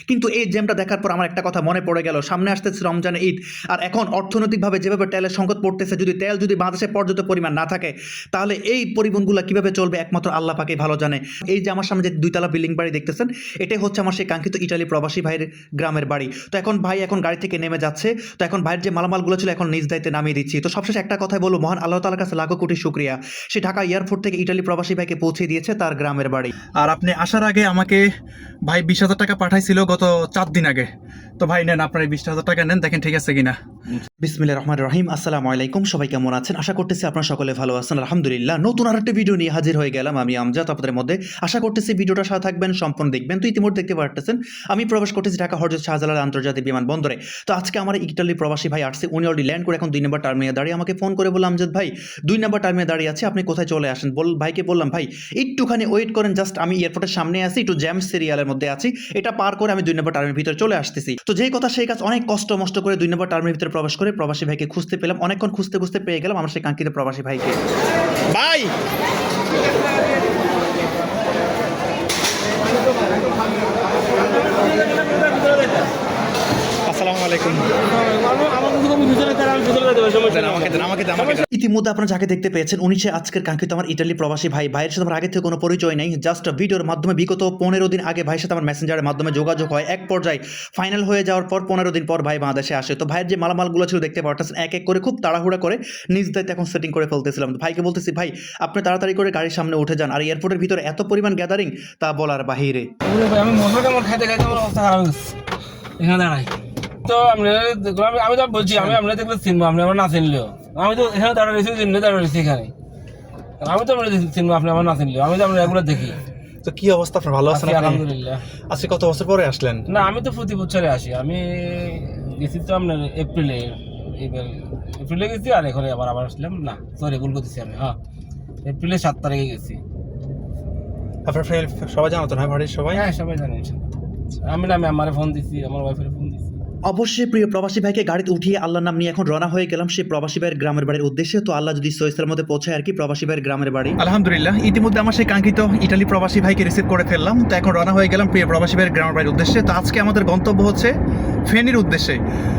কিন্তু এই জ্যামটা দেখার পর আমার একটা কথা মনে পড়ে গেল, সামনে আসতেছে রমজানের ঈদ। আর এখন অর্থনৈতিকভাবে যেভাবে তেলের সংকট পড়তেছে, যদি তেল যদি বাংলাদেশে পর্যাপ্ত পরিমাণ না থাকে, তাহলে এই পরিবহনগুলো কিভাবে চলবে একমাত্র আল্লাহ পাকেই ভালো জানে। এই যে আমার সামনে যে দুইতলা বিল্ডিং বাড়ি দেখতেছেন, এটাই হচ্ছে আমার সেই কাঙ্ক্ষিত ইটালি প্রবাসী ভাইয়ের গ্রামের বাড়ি। তো এখন ভাই এখন গাড়ি থেকে নেমে যাচ্ছে। তো এখন ভাইয়ের যে মালামালগুলো ছিল এখন নিজ দায়িত্বে নামিয়ে দিচ্ছি। তো সবশেষে একটা কথাই বলবো, মহান আল্লাহ তাআলার কাছে লাখো কোটি শুকরিয়া, সে ঢাকা এয়ারপোর্ট থেকে ইটালি প্রবাসী ভাইকে পৌঁছে দিয়েছে তার গ্রামের বাড়ি। আর আপনি আসার আগে আমাকে ভাই 20,000 টাকা পাঠাইছিল গত 4 দিন আগে। তো ভাই নেন, আপনার এই 20,000 টাকা নেন, দেখেন ঠিক আছে কিনা। বিসমিল্লাহির রহমানির রহিম। আসসালামু আলাইকুম, সবাই কেমন আছেন? আশা করতেছি আপনারা সকলে ভালো আছেন। আলহামদুলিল্লাহ, নতুন আরেকটা ভিডিও নিয়ে হাজির হয়ে গেলাম আমি আমজাদ আপনাদের মধ্যে। আশা করতেছি ভিডিওটার সাথে থাকবেন, সম্পূর্ণ দেখবেন। তো ইতিমধ্যে দেখতে পারতেছেন আমি প্রবেশ করতেছি ঢাকা হযরত শাহজালাল আন্তর্জাতিক বিমানবন্দরে। তো আজকে আমার ইটালি প্রবাসী ভাই আসছে, উনি অলরেডি ল্যান্ড করে এখন 2 নম্বর টার্মিনালে দাঁড়িয়ে আমাকে ফোন করে বললাম, আমজাদ ভাই 2 নম্বর টার্মিনালে দাঁড়িয়ে আছে, আপনি কোথায় চলে আসেন? ভাইকে বললাম ভাই একটুখানি ওয়েট করেন, জাস্ট আমি এয়ারপোর্টের সামনে আছি, একটু জ্যাম সিরিয়ালের মধ্যে আছি, এটা পার করে আমি 2 নম্বর টার্মিনালের ভিতরে চলে আসতেছি। তো যেই কথা সেই কাজ, অনেক কষ্ট মষ্ট করে 2 নম্বর টার্মিনালের ভিতরে প্রবেশ করে প্রবাসী ভাইকে খুঁজতে পেলাম। অনেকক্ষণ খুঁজতে খুঁজতে পেয়ে গেলাম আমার সেই কাঙ্ক্ষিত প্রবাসী ভাইকে। ভাই আসসালামু আলাইকুম। ইতিমধ্যে আপনারা যাকে দেখতে পেয়েছেন, উনি সে আজকের কাঙ্ক্ষিত আমার ইটালি প্রবাসী ভাই। ভাইয়ের সাথে আমার আগে থেকে কোনো পরিচয় নেই, জাস্ট ভিডিওর মাধ্যমে বিগত 15 দিন আগে ভাইয়ের সাথে আমার মেসেঞ্জারের মাধ্যমে যোগাযোগ হয়। এক পর্যায়ে ফাইনাল হয়ে যাওয়ার পর 15 দিন পর ভাই বাংলাদেশে আসে। তো ভাইয়ের যে মালামালগুলো ছিল দেখতে পারতেছেন, এক এক করে খুব তাড়াহুড়া করে নিজ দায়িত্বে এখন সেটিং করে ফেলতেছিলাম। তো ভাইকে বলতেছি, ভাই আপনি তাড়াতাড়ি করে গাড়ির সামনে উঠে যান, আর এয়ারপোর্টের ভিতরে এত পরিমাণ গ্যাদারিং তা বলার বাহিরে। আমি মশলা আমার খাইতে খাইতে আমার অবস্থা খারাপ হয়েছে এখানে দাঁড়াই। তো আমি তো বলছি, আমি আপনার দেখলে চিনবো, আপনি আমার না চিনলেও। আমি তো এখানে দাঁড়া রয়েছি, চিনলে দাঁড়া রয়েছি এখানে। আমি তো আপনার চিনবো, আপনি আমার না চিনলেও। আমি তো আপনার এগুলো দেখি। তো কি অবস্থা, আপনার ভালো আছেন? আলহামদুলিল্লাহ। আজকে কত বছর পরে আসলেন? না, আমি তো প্রতি বছরে আসি। আমি গেছি তো আপনার এপ্রিলে, এপ্রিলে গেছি, আর এখানে আবার আসলাম। না সরি, ভুল করতেছি আমি। হ্যাঁ, এপ্রিলের 7 তারিখে গেছি। আপনার সবাই জানো তো না, বাড়ির সবাই? হ্যাঁ, সবাই জানি। আমি আমার ফোন দিচ্ছি, আমার ওয়াইফের ফোন দিচ্ছি। অবশ্যই প্রিয় প্রবাসী ভাইকে গাড়িতে উঠিয়ে আল্লাহর নাম নিয়ে এখন রওনা হয়ে গেলাম সেই প্রবাসী ভাইয়ের গ্রামের বাড়ির উদ্দেশ্যে। তো আল্লাহ যদি সহিষ্ণুতার মধ্যে পৌঁছায় আর কি প্রবাসী ভাইয়ের গ্রামের বাড়ি। আলহামদুলিল্লাহ, ইতিমধ্যে আমার সেই কাঙ্ক্ষিত ইটালি প্রবাসী ভাইকে রিসিভ করে ফেললাম। তো এখন রওনা হয়ে গেলাম প্রিয় প্রবাসী ভাইয়ের গ্রামের বাড়ির উদ্দেশ্যে। তো আজকে আমাদের গন্তব্য হচ্ছে ফেনীর উদ্দেশ্যে।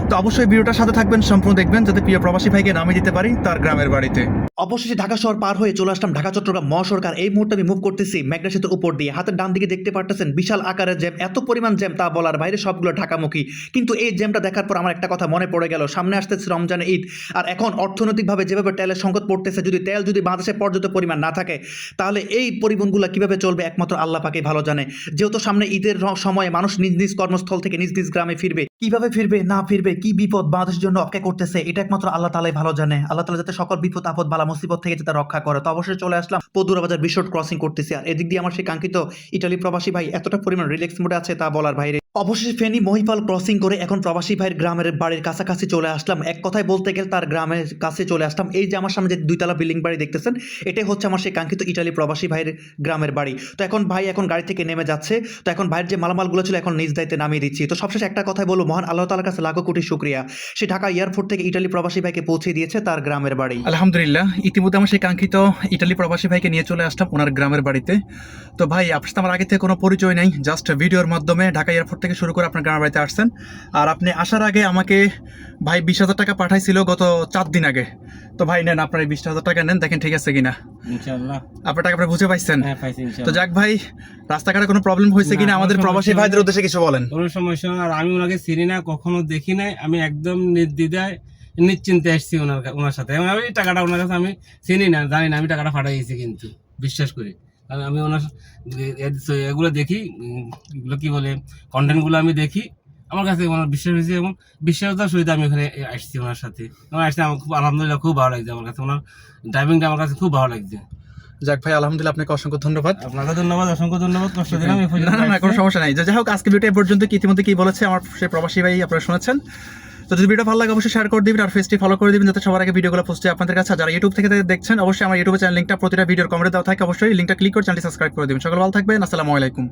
তো অবশ্যই ভিডিওটার সাথে থাকবেন, সম্পূর্ণ দেখবেন, যাতে প্রিয় প্রবাসী ভাইকে নামিয়ে দিতে পারি তার গ্রামের বাড়িতে। অবশেষে ঢাকা শহর পার হয়ে চলে আসলাম ঢাকা চট্টগ্রাম মহাসড়ক। এই মুহূর্তে আমি মুভ করতেছি মেঘনা সেতুর উপর দিয়ে। হাতের ডান দিকে দেখতে পারতেছেন বিশাল আকারের জ্যাম, এত পরিমাণ জ্যাম তা বলার বাইরে, সবগুলো ঢাকামুখী। কিন্তু এই জ্যামটা দেখার পর আমার একটা কথা মনে পড়ে গেল, সামনে আসতেছে রমজানের ঈদ। আর এখন অর্থনৈতিকভাবে যেভাবে তেলের সংকট পড়তেছে, যদি তেল যদি বাংলাদেশে পর্যাপ্ত পরিমাণ না থাকে, তাহলে এই পরিবহনগুলো কিভাবে চলবে একমাত্র আল্লাহ পাকেই ভালো জানে। যেহেতু সামনে ঈদের সময়ে মানুষ নিজ নিজ কর্মস্থল থেকে নিজ নিজ গ্রামে ফিরবে, কিভাবে ফিরবে না ফিরবে, কি বিপদ বাংলাদেশের জন্য অপেক্ষা করতেছে, এটা একমাত্র আল্লাহ তাআলাই ভালো জানে। আল্লাহ তাআলা যাতে সকল বিপদ আপদ বালা মুসিবত থেকে যাতে রক্ষা করে। তো অবশ্যই চলে আসলাম পদুরা বাজার বিশট ক্রসিং করতেছি। আর এদিক দিয়ে আমার সেই কাঙ্ক্ষিত ইটালি প্রবাসী ভাই এতটা পরিমাণ রিল্যাক্স মোডে আছে তা বলার বাইরে। অবশেষে ফেনী মহিপাল ক্রসিং করে এখন প্রবাসী ভাইয়ের গ্রামের বাড়ির কাছাকাছি চলে আসলাম। এক কথায় বলতে গেলে তার গ্রামের কাছে চলে আসলাম। এই যে আমার সামনে যে দুইতলা বিল্ডিং বাড়ি দেখতেছেন, এটাই হচ্ছে আমার সেই কাঙ্ক্ষিত ইটালি প্রবাসী ভাইয়ের গ্রামের বাড়ি। তো এখন ভাই এখন গাড়ি থেকে নেমে যাচ্ছে। তো এখন ভাইয়ের যে মালামালগুলো ছিল এখন নিজ দায়িত্বে নামিয়ে দিচ্ছি। তো সবশেষে একটা কথাই বলবো, মহান আল্লাহ তাআলার কাছে লাখো কোটি শুকরিয়া, সে ঢাকা এয়ারপোর্ট থেকে ইটালি প্রবাসী ভাইকে পৌঁছে দিয়েছে তার গ্রামের বাড়ি। আলহামদুলিল্লাহ, ইতিমধ্যে আমার সেই কাঙ্ক্ষিত ইটালি প্রবাসী ভাইকে নিয়ে চলে আসলাম ওনার গ্রামের বাড়িতে। তো ভাই আপনার সাথে আমার আগে থেকে কোনো পরিচয় নেই, জাস্ট ভিডিওর মাধ্যমে ঢাকা এয়ারপোর্ট থেকে শুরু করে আপনার গ্রামের বাড়িতে আসছেন। আর আপনি আসার আগে আমাকে ভাই 20,000 টাকা পাঠাইছিল গত 4 দিন আগে। তো ভাই নেন, আপনার এই 20,000 টাকা নেন, দেখেন ঠিক আছে কিনা। ইনশাআল্লাহ আপনার টাকা আপনি বুঝে পাইছেন? হ্যাঁ, পাইছি তো ইনশাআল্লাহ। যাক ভাই, রাস্তাঘাটে কোনো প্রবলেম হয়েছে কিনা আমাদের প্রবাসী ভাইদের উদ্দেশ্যে কিছু বলেন। কোনো সমস্যা না। আর আমি ওনাকে চিনি না, কখনো দেখি নাই। আমি একদম নির্দ্বিধায় নিশ্চিন্তে আসছি ওনার সাথে। আমি টাকাটা ওনার কাছে আমি চিনি না, জানি না, আমি টাকাটা পাঠাইছি কিন্তু বিশ্বাস করি। আমি ওনার এগুলো দেখি, এগুলো কি বলে কন্টেন্টগুলো আমি দেখি, আমার কাছে ওনার বিশ্বাস হয়েছে এবং বিশ্বাসতার সহিত আমি ওখানে আসছি ওনার সাথে। আমার আসতে আমার খুব আলহামদুলিল্লাহ খুব ভালো লাগছে। আমার কাছে ওনার ড্রাইভিংটা আমার কাছে খুব ভালো লাগছে। যাক ভাই, আলহামদুলিল্লাহ, আপনাকে অসংখ্য ধন্যবাদ। আপনাকে ধন্যবাদ, অসংখ্য ধন্যবাদ। কষ্ট দিলাম। না, কোনো সমস্যা নাই। যাই হোক, আজকে ভিডিওটা এই পর্যন্ত। ইতিমধ্যে কি বলেছে আমার সেই প্রবাসী ভাই আপনারা শুনেছেন। তো যদি ভিডিও ভালো লাগে অবশ্যই শেয়ার করে দিবেন আর পেজটি ফলো করে দিবেন, যাতে সবার আগে ভিডিওগুলো পোস্ট হয় আপনাদের কাছে। যারা ইউটিউব থেকে দেখছেন অবশ্যই আমার ইউটিউব চ্যানেল লিঙ্কটা প্রতিটা ভিডিওর কমেন্টে দেওয়া থাকে, অবশ্যই লিঙ্কটা ক্লিক করে চ্যানেলটি সাবস্ক্রাইব করে দিবেন। সকলে ভালো থাকবেন, আসসালামু আলাইকুম।